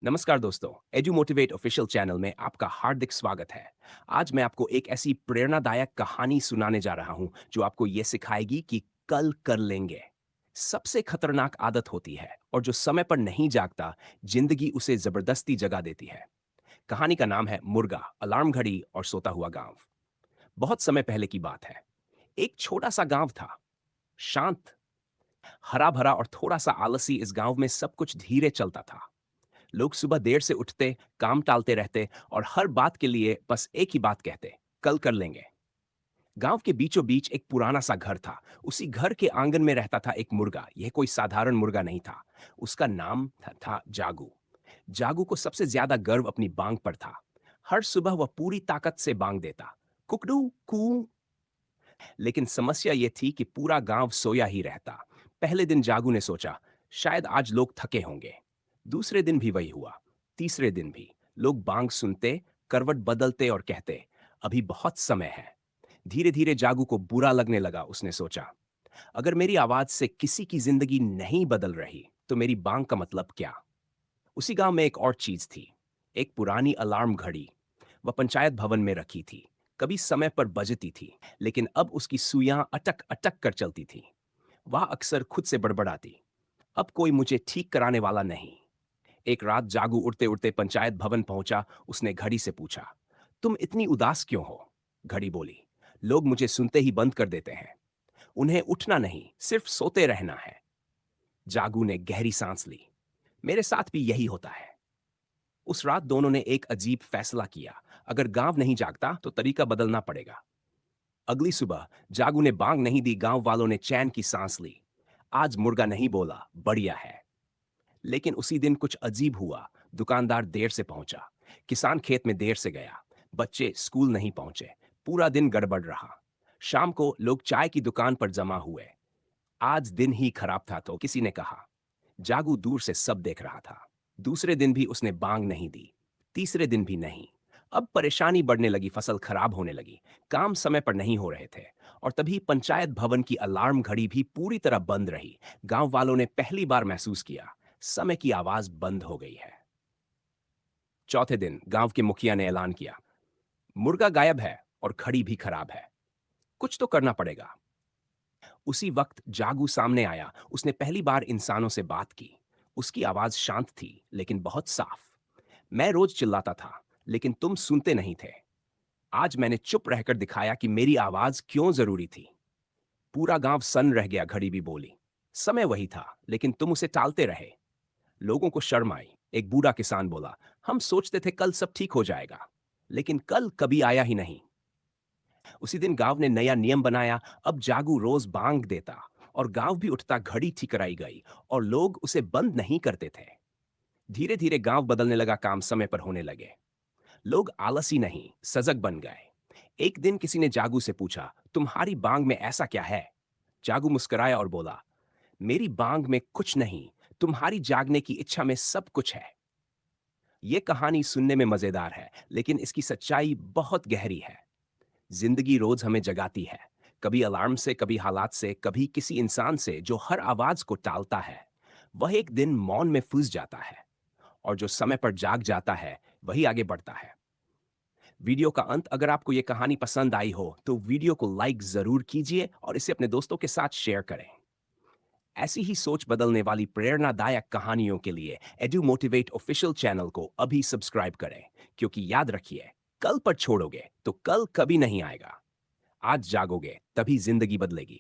नमस्कार दोस्तों, edu motivate official channel में आपका हार्दिक स्वागत है। आज मैं आपको एक ऐसी प्रेरणादायक कहानी सुनाने जा रहा हूं जो आपको ये सिखाएगी कि कल कर लेंगे। सबसे खतरनाक आदत होती है और जो समय पर नहीं जागता, जिंदगी उसे जबरदस्ती जगा देती है। कहानी का नाम है मुर्गा, अलार्म घड़ी और सोता हुआ गांव। बहुत समय पहले की बात है। एक छोटा सा गांव था, शांत, हरा भरा और थोड़ा सा आलसी। इस गांव में सब कुछ धीरे चलता था। लोग सुबह देर से उठते, काम टालते रहते और हर बात के लिए बस एक ही बात कहते, कल कर लेंगे। गांव के बीचों बीच एक पुराना सा घर था। उसी घर के आंगन में रहता था एक मुर्गा। यह कोई साधारण मुर्गा नहीं था। उसका नाम था जागू। जागू को सबसे ज्यादा गर्व अपनी बांग पर था। हर सुबह वह पूरी ताकत से बांग देता, कुकड़ू कू। लेकिन समस्या यह थी कि पूरा गांव सोया ही रहता। पहले दिन जागू ने सोचा, शायद आज लोग थके होंगे। दूसरे दिन भी वही हुआ। तीसरे दिन भी लोग बांग सुनते, करवट बदलते और कहते, अभी बहुत समय है। धीरे धीरे जागू को बुरा लगने लगा। उसने सोचा, अगर मेरी आवाज से किसी की जिंदगी नहीं बदल रही तो मेरी बांग का मतलब क्या। उसी गांव में एक और चीज थी, एक पुरानी अलार्म घड़ी। वह पंचायत भवन में रखी थी। कभी समय पर बजती थी, लेकिन अब उसकी सुइयां अटक अटक कर चलती थी। वह अक्सर खुद से बड़बड़ाती, अब कोई मुझे ठीक कराने वाला नहीं। एक रात जागू उड़ते उड़ते पंचायत भवन पहुंचा। उसने घड़ी से पूछा, तुम इतनी उदास क्यों हो। घड़ी बोली, लोग मुझे सुनते ही बंद कर देते हैं। उन्हें उठना नहीं, सिर्फ सोते रहना है। जागू ने गहरी सांस ली। मेरे साथ भी यही होता है। उस रात दोनों ने एक अजीब फैसला किया, अगर गांव नहीं जागता तो तरीका बदलना पड़ेगा। अगली सुबह जागू ने बांग नहीं दी। गांव वालों ने चैन की सांस ली। आज मुर्गा नहीं बोला, बढ़िया है। लेकिन उसी दिन कुछ अजीब हुआ। दुकानदार देर से पहुंचा, किसान खेत में देर से गया, बच्चे स्कूल नहीं पहुंचे। पूरा दिन गड़बड़ रहा। शाम को लोग चाय की दुकान पर जमा हुए। आज दिन ही खराब था, तो किसी ने कहा। जागू दूर से सब देख रहा था। दूसरे दिन भी उसने बांग नहीं दी, तीसरे दिन भी नहीं। अब परेशानी बढ़ने लगी, फसल खराब होने लगी, काम समय पर नहीं हो रहे थे। और तभी पंचायत भवन की अलार्म घड़ी भी पूरी तरह बंद रही। गांव वालों ने पहली बार महसूस किया, समय की आवाज बंद हो गई है। चौथे दिन गांव के मुखिया ने ऐलान किया, मुर्गा गायब है और घड़ी भी खराब है, कुछ तो करना पड़ेगा। उसी वक्त जागू सामने आया। उसने पहली बार इंसानों से बात की। उसकी आवाज शांत थी लेकिन बहुत साफ। मैं रोज चिल्लाता था, लेकिन तुम सुनते नहीं थे। आज मैंने चुप रहकर दिखाया कि मेरी आवाज क्यों जरूरी थी। पूरा गांव सन्न रह गया। घड़ी भी बोली, समय वही था, लेकिन तुम उसे टालते रहे। लोगों को शर्म आई। एक बूढ़ा किसान बोला, हम सोचते थे कल सब ठीक हो जाएगा, लेकिन कल कभी आया ही नहीं। उसी दिन गांव ने नया नियम बनाया। अब जागू रोज बांग देता और गांव भी उठता, घड़ी ठीक कराई गई और लोग उसे बंद नहीं करते थे। धीरे धीरे गांव बदलने लगा, काम समय पर होने लगे। लोग आलसी नहीं, सजग बन गए। एक दिन किसी ने जागू से पूछा, तुम्हारी बांग में ऐसा क्या है। जागू मुस्कुराया और बोला, मेरी बांग में कुछ नहीं, तुम्हारी जागने की इच्छा में सब कुछ है। यह कहानी सुनने में मजेदार है, लेकिन इसकी सच्चाई बहुत गहरी है। जिंदगी रोज हमें जगाती है, कभी अलार्म से, कभी हालात से, कभी किसी इंसान से जो हर आवाज को टालता है। वह एक दिन मौन में फंस जाता है, और जो समय पर जाग जाता है वही आगे बढ़ता है। वीडियो का अंत, अगर आपको यह कहानी पसंद आई हो तो वीडियो को लाइक जरूर कीजिए और इसे अपने दोस्तों के साथ शेयर करें। ऐसी ही सोच बदलने वाली प्रेरणादायक कहानियों के लिए एडू मोटिवेट ऑफिशियल चैनल को अभी सब्सक्राइब करें, क्योंकि याद रखिए, कल पर छोड़ोगे तो कल कभी नहीं आएगा। आज जागोगे तभी जिंदगी बदलेगी।